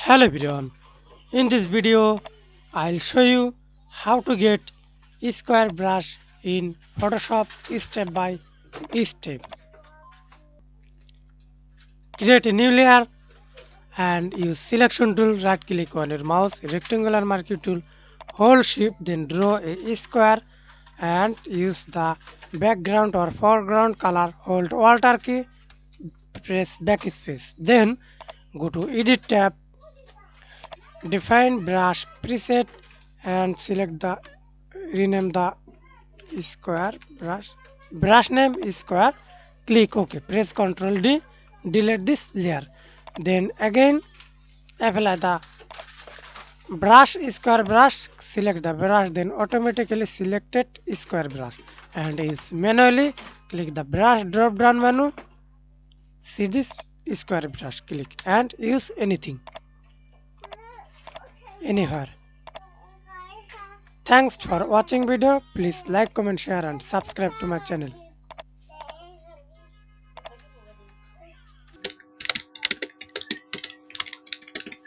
Hello everyone. In this video, I'll show you how to get square brush in Photoshop step by step. Create a new layer and use selection tool. Right click on your mouse, rectangular marquee tool, hold shift, then draw a square and use the background or foreground color. Hold Alt key, press backspace. Then go to Edit tab, define brush preset and select the rename the square brush name is square. Click OK, press Ctrl D, delete this layer. Then again apply the square brush, select the brush, then automatically selected square brush and is manually click the brush drop down menu. See this square brush, click and use anything anywhere. Thanks for watching video. Please like, comment, share and subscribe to my channel.